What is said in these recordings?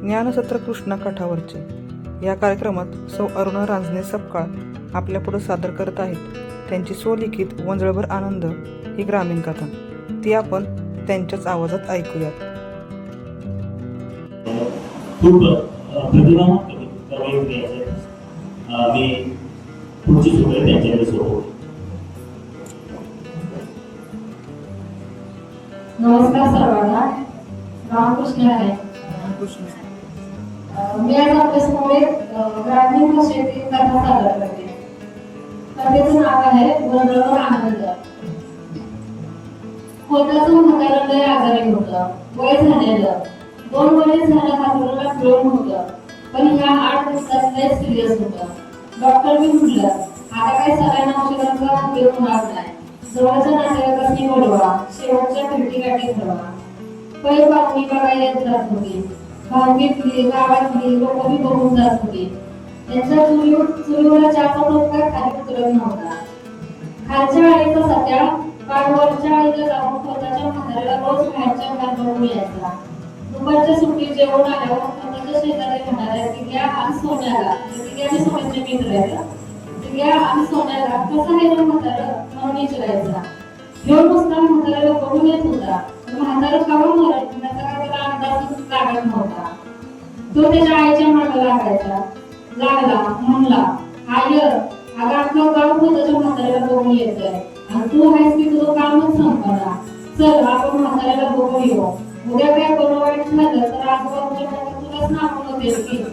ज्ञानसत्र कृष्णा काठावरचे या कार्यक्रमात सौ अरुणा रांजणे सपकाळ आपल्यापुढे सादर करत आहेत त्यांची स्वलिखित वंजळभर आनंद ही ग्रामीण कथा. ती आपण त्यांच्याच आवाजात ऐकूयात. खूप प्रतिभावान कवी होते. मी पुढची सुरुवात त्यांच्याकडे सोडतो. नमस्कार सर्वांना. रामकृष्ण आहे. मी आज आपल्यासमोर ग्रामीण भाषेतील कथा सादर करते. कथेचं नाव आहे वंजळभर आनंद. पोटाचं म्हातारं लय आजारी होतं. वय झालेलं 2 वर्ष झालं हातूला फिरवून होतं. पण ह्या 8 दिवसात लय सिरियस होतं. डॉक्टर मी म्हटलं आता काय सगळ्यांना औषधांचा उपयोग होणार नाही. जवळच्या नातेवाईकांनी बोलवा, शेवटच्या भेटीगाठी ठरवा. पै बातमी बघायला येत जात होती. भावकीतली गावातली लोक बी बघून जात होती. त्यांच्या चुलीवर चहाचा टोपका खाली उतरत नव्हता. खालच्या आईचा सध्या पाडवरच्या आईला जाऊन स्वतःच्या म्हाताऱ्याला रोज बाहेरच्या घरात बघून यायचा. दुपारच्या सुट्टीत जेवण आल्यावर स्वतःच्या शेजारी म्हणाल्या तिघ्या आणि सोन्याला, तिघ्या आणि सोन्याचे मित्र आहेत, तिघ्या आणि सोन्याला कसं आहे रे म्हातारं म्हणून विचारायचा. ह्यो नुसता म्हाताऱ्याला बघून येत होता. म्हातारं खाऊन मरत त्याचा काय त्याला अंदाजच लागत नव्हता. तो त्याच्या आईच्या मागे लागला म्हणला, आय अगं आपलं गाव स्वतःच्या म्हाताऱ्याला बघून येतंय आणि तू आहेस की तुझं कामच संपणार. चल आपण म्हाताऱ्याला बघून येऊ. उद्या काय बरं वाईट झालं तर आजूबाजूच्या लोक तुलाच नाव होतील की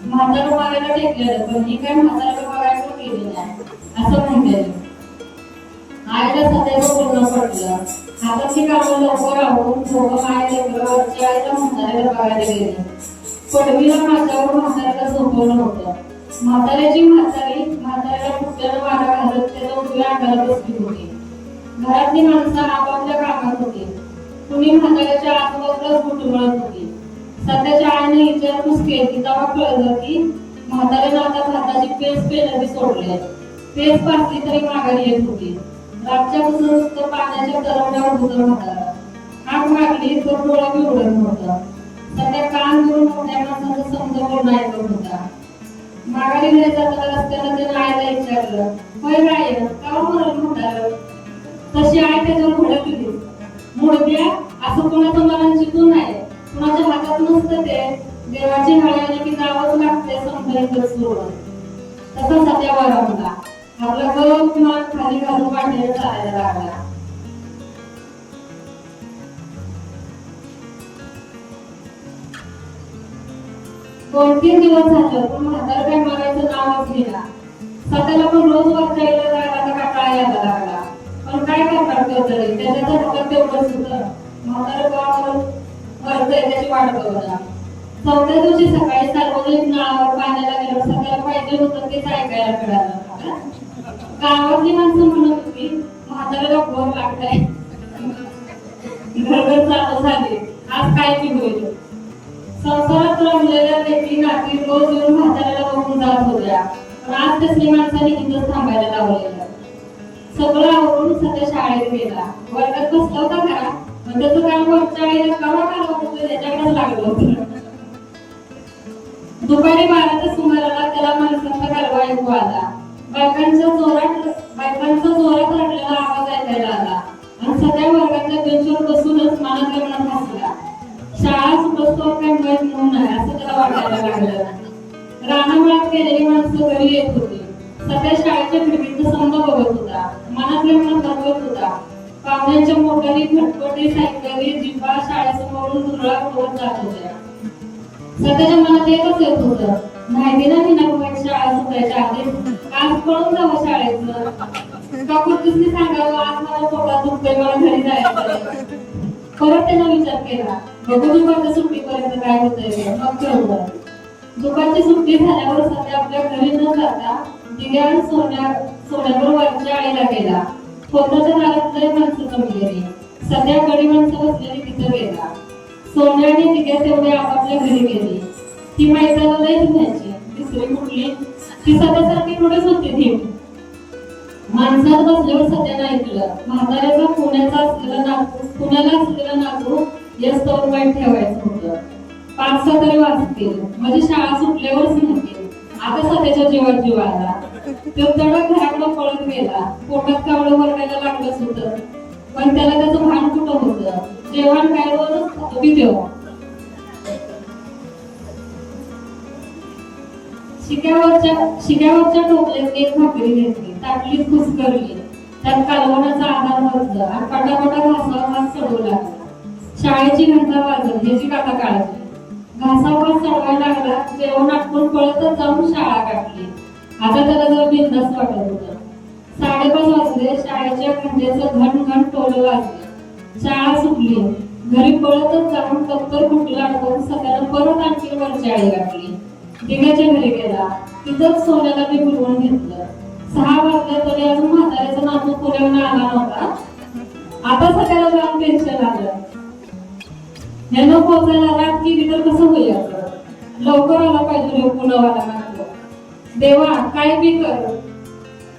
म्हातारं बघायला टेकलेलं, पण ही काय म्हाताऱ्याला बघायला गेली नाही असं म्हणते. आईला सदैव बोलणं पडलं. हाताची कामं लवकर आवरून दोघं माया लेकरावरच्या आईला म्हाताऱ्याला बघायला गेले. पडवीला माझ्यावर म्हाताऱ्याला झोपवलं होतं. म्हाताऱ्याची म्हाताऱ्याला कुठल्याला वारा घालत त्याला उजव्या अंगाला बसली होती. घरातली माणसं आपापल्या कामात होती. कुणी म्हाताऱ्याच्या आजूबाजूला घुटमळत होती. सध्याच्या आईने विचारपूस केली तेव्हा कळलं की म्हाताऱ्यानं आता भाताची पेस्ट पेलरी सोडले. पेस्ट पाचली तरी माघारी येत होती. रातच्यापासून नुसतं पाण्याच्या दरवड्यावर होतं म्हातारं. हाक मागली तर डोळा बी उडत नव्हता. सध्या कान घेऊन मोठ्या माणसाचं समजावून नाही करत होता. माघारी घरी जाताना रस्त्याला त्यानं आईला विचारलं, होय काय का म्हणत म्हातारं? तशी आई त्याच्यावर भडकली. मुडद्या असं कोणाचं मनात चितून नाही. कुणाच्या हातात नसतं ते. देवाची हाळी आली की जावंच लागते संपर्क सोडून. तसा सध्या बरा होता. आपला गप मान खाली घालून वाटेला चालायला लागला. 2-3 दिवस झालं पण म्हातारं काय मरायचं नावच घेला. स्वतःला पण रोज वाचायला जायला कंटाळा यायला लागला. पण काय करणार तो तरी त्याच्या हातात तेवढंच होतं. म्हातारं गावावर वरतंय त्याची वाट बघा. 4थ्या दिवशी सकाळी सार्वजनिक नळावर पाण्याला गेलो. सगळ्याला पाहिजे होतं तेच ऐकायला मिळालं. गावातली माणसं म्हणत होती म्हाताऱ्याला घोर लागलाय. घरघर चालू झाले. आज काय की होईल. संसारात रमलेल्या लेकी नाती रोज येऊन म्हाताऱ्याला बघून जात होत्या. पण आज तसली माणसाने इथंच थांबायला लावलेलं. सगळं आवरून सध्या शाळेत गेला. वर्गात बसला होता खरा पण त्याचं काम वरच्या आईला कवा काढवत होतं त्याच्याकडेच लागलं होतं. दुपारी 12च्या सुमाराला त्याला माणसांचा गरबा ऐकू आला. बायकांचा जोरात रडलेला आवाज ऐकायला आला आणि सगळ्या वर्गाच्या बेंचवर बसूनच मनातल्या मनात हसला. शाळा सुटस्तोवर काय माहीत म्हणून आहे असं त्याला वाटायला लागलं. रानामुळात गेलेली माणसं घरी येत होती. सध्या शाळेच्या खिडकीत समज बघत होता. मनातल्या मनात बघत होता. पाहुण्यांच्या मोटारी, फटफटी, सायकली, जिबा शाळेसमोरून धुरळा उडवत जात होत्या. सध्याच्या मनात एकच येत होतं, माहिती नाही ना कुठे शाळा सुटायच्या आधी आज पळून जावं शाळेचं. का कुठलीच सांगावं आज मला पोटात दुखतंय मला घरी जायचं. परत त्यानं विचार केला बघू दुपारच्या सुट्टीपर्यंत काय होतंय. मग ठरवलं. दुपारची सुट्टी झाल्यावर सध्या आपल्या घरी न जाता दिघ्या सोन्यावर वरच्या आईला गेला. स्वतःच्या दारात लय माणसं जमलेली. सध्या गडी माणसं बसलेली तिथं गेला. सोन्या आणि दिघ्या तेवढे आपापल्या घरी गेली. ती मैदाला लयच घ्यायची. तिसरी कुठली ती सध्यासारखी पुढेच होती धीम. माणसात बसल्यावर सध्यानं ऐकलं म्हाताऱ्याचा पुण्याला असलेला नातू या स्तवर वाईट ठेवायचं होतं. 5-6 तरी वाजतील, म्हणजे शाळा सुटल्यावरच नेतील. आता सध्याच्या जीवात जीव आला. तो तडक घराकडे पळत गेला. पोटात कावळं वरडायला लागलंच होतं, पण त्याला त्याचं भान कुठं होतं. जेवण काय रोजच खातो की तेव्हा. शिक्यावरच्या टोपल्यात एक भाकरी घेतली, ताटलीत कुस्करली, त्यात कालवणाचा आधार वाजला आणि पटापटा घासावर भात चढवू लागला. शाळेची घंटा वाजली ह्याची काका काळजी. घासावर भात चढवायला लागला. जेवण आटपून पळतच जाऊन शाळा गाठली. आता त्याला जरा बिनधास्त वाटत होतं. 5:30 वाजले. शाळेच्या घंटेचं घन टोलं वाजलं. शाळा सुटली. घरी पळतच जाऊन दप्तर कुठलं अडकवून सकाळी परत आणखी वरची आळी गाठली. दिव्याच्या घरी गेला. तिथंच सोन्याला ते बोलवून घेतलं. 6 वाजले तरी अजून म्हाताऱ्याचा नातू पुण्याहून आला नव्हता. आता सगळ्याला जाऊन टेन्शन आलं. ह्यानं पोचायला रात केली तर कसं होईल? लवकर आला पाहिजे पुण्यावाला नातू. देवा काय बी कर,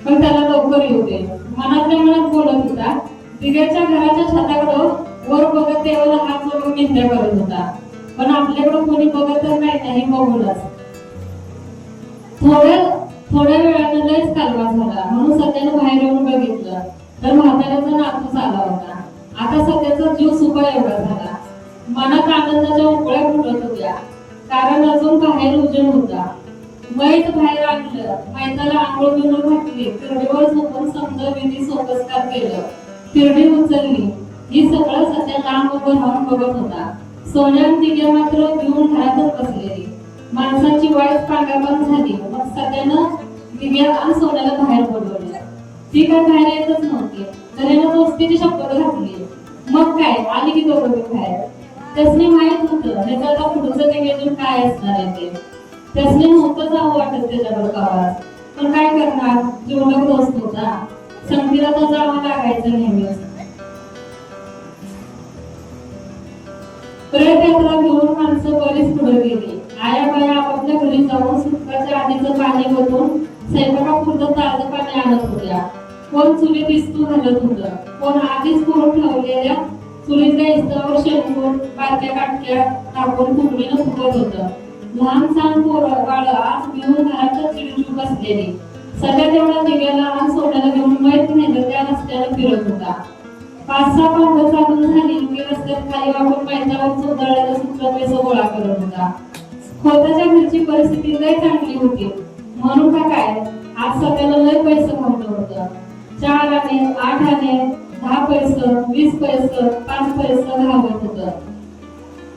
पण त्याला लवकर येऊ दे. मनातल्या मनात बोलत होता. दिव्याच्या घराच्या छताकडं वर बघत देवाला हात जोडून विनंत्या करत होता, पण आपल्याकडे कोणी बघत तर नाही बघूनच. थोड्या वेळानं लयच कालवा झाला. म्हणून सध्यानं बाहेर येऊन बघितलं तर म्हाताऱ्याचा नातूच आला होता. आता सध्याचा जीव सुका एवढा झाला. मनात आनंदाच्या उकळ्या फुटत होत्या, कारण अजून बाहेर उजेड होता. मैत बाहेर आणलं. मैताला आंघोळ बिंघोळ घातली. तिरडीवर झोपून समजा विधी सोपस्कार केलं. तिरडी उचलली. ही सगळं सध्या लांब उभं राहून बघत होता. सोन्या दिव्या मात्र भिवून घरातच बसलेली. माणसाची वाईट पांगापान झाली. मग सध्यानं दिव्या आणि सोन्याला बाहेर बोलवलं. ती काय बाहेर येतच नव्हती. त्याने दोस्तीची शपथ घातली. मग काय आली की दोघं बाहेर. त्यासनी माहित होतं ह्याचं आता पुढचं नियोजन काय असणार आहे ते. त्यासनी नव्हतं जावं वाटत त्याच्याकडे गावात, पण काय करणार, जीवलग दोस्त होता. संगतीला तर जावं लागायचं नेहमीच. प्रयत्नाला घेऊन माणसं बरीच पुढे गेली. आया बाया आपापल्या घरी जाऊन सुटकाच्या आधीचं पाणी बघून स्वयंपाकापुरतं ताजं पाणी आणत होत्या. कोण चुलीत इस्तू घालत होतं, कोण आधीच करून ठेवलेल्या चुलीतल्या इस्तावर शेणकून बारक्या काटक्या टाकून फुगडीनं फुगत होतं. लहान सहान पोरं बाळ आज घेऊन घराच्या चिडीचूप बसलेली. सगळ्यात एवढा दिव्याला आणि सोन्याला घेऊन मैत नेलं त्या रस्त्याला फिरत होता. 5-6 पावलं चालून झाली की रस्त्यात खाली वाकून मैदानावर चोदळलेलं सुटलं पैसे गोळा करत होता. खोताच्या घरची परिस्थिती लय चांगली होती, म्हणून का काय आज सगळ्याला लय पैसे घावलं होतं. 4 आणे, 8 आणे, 10 पैसे, 20 पैसे, 5 पैसे घावत होतं.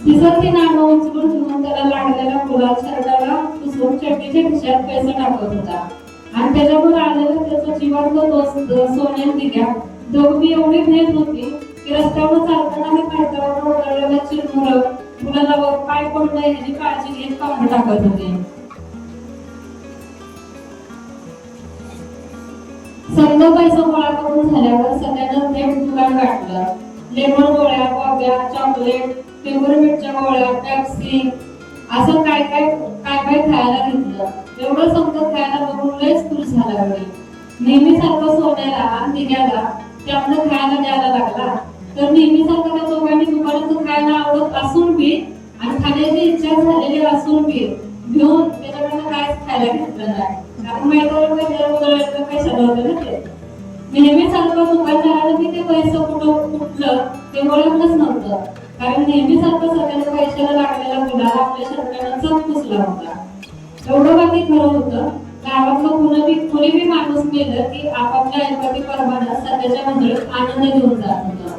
दिसत ती नाणं उचलून घेऊन त्याला लागलेल्या फुलात शर्टाला पुसून चड्डीच्या खिशात पैसे टाकत होता. आणि त्याच्यावर आलेलं त्याचं जीवातलं दोस्त सोन्या दिव्या दोघी एवढी भेट होती की रस्त्यावर चालताना हे पायथ्यावर ओढलेल्या चिरमुरं मुलाला पाय पडू नये ह्याची काळजी घेत पावलं टाकत होते. समजा पैसा गोळा करून झाल्यावर सगळ्यांना थेट दुकान गाठलं. लेमन गोळ्या, बॉब्या, चॉकलेट, पेपरमिंटच्या गोळ्या, टॅक्सी असं काय खायला घेतलं. एवढं समजा खायला बघून लयच खुश झाला वेळी. नेहमीसारखं सोन्याला आणि दिव्याला त्यातलं खायला द्यायला लागला. तर नेहमीसारखं त्या दोघांनी दुकानातून खायला आवडत असून बी आणि खाण्याची इच्छा झालेली असून बी घेऊन त्याच्याकडनं कायच खायला घेतलं नाही. कारण मैदानावर पैसा होतं ना ते. नेहमीसारखं दुकानदारानं बी ते पैसे कुठलं ते ओळखलंच नव्हतं, कारण नेहमीसारखं सगळ्यांना पैशाला लागलेला मुलाला आपल्या शर्टानं चक पुसला होता. एवढं बाकी खरं होतं. गावातलं कुणी बी माणूस गेलं की आपापल्या ऐपती प्रमाणात सध्याच्या मंडळीत आनंद घेऊन जात होतं.